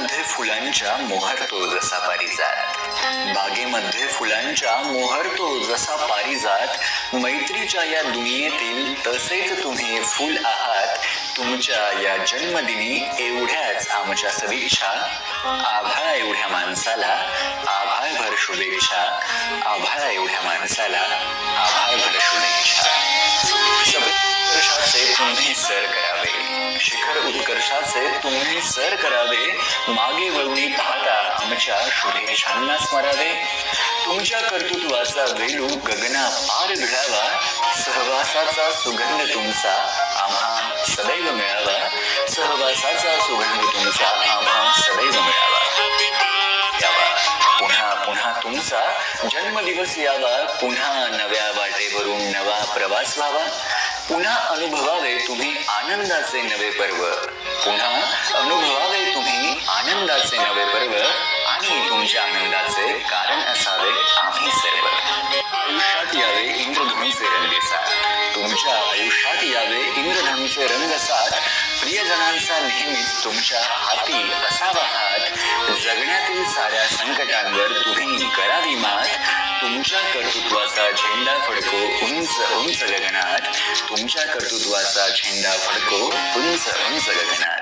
बागेमध्ये फुलांच्या मोहरतो जसा पारिजात, बागेमध्ये फुलांच्या मोहरतो जसा पारिजात, मैत्रीच्या या दुनियेतील तसेच तुम्ही फुल आहात. तुमच्या या जन्मदिनी एवढ्याच आमच्या सदिच्छा. आभाळा एवढ्या माणसाला आभाळभर शुभेच्छा. आभाळा एवढ्या माणसाला आभाळभर शुभेच्छा. उत्कर्षाचे तुम्ही सर करावे, शिखर उत्कर्षाचे तुम्ही सर करावे. मागे वळून पाहता आमच्या शुभेच्छांना स्मरावे. तुमच्या कर्तृत्वाचा वेलू गगना पार भिडावा. सहवासाचा सुगंध तुमचा आम्हा सदैव मिळावा. सहवासाचा सुगंध तुमचा आम्हा सदैव मिळावा. पुन्हा पुन्हा तुमचा जन्मदिवस यावा. पुन्हा नव्या वाटेवरून नवा प्रवास व्हावा. पुन्हा अनुभवावे तुम्ही आनंदाचे नवे पर्व. पुन्हा अनुभवावे तुम्ही आनंदाचे नवे पर्व. आणि तुमच्या आनंदाचे कारण असावे आम्ही सर्व. आयुष्यात यावे इंद्रधनुचे रंगसात. तुमच्या आयुष्यात यावे इंद्रधनुचे रंगसात. प्रियजनांचा नेहमीच तुमच्या हाती असावा हात. जगण्यातील साऱ्या संकटांवर तुम्ही करावी मात. तुमच्या कर्तृत्वाचा झेंडा फडको उंच उंच गगनात. तुमच्या कर्तृत्वाचा झेंडा फडको उंच उंच गगनात.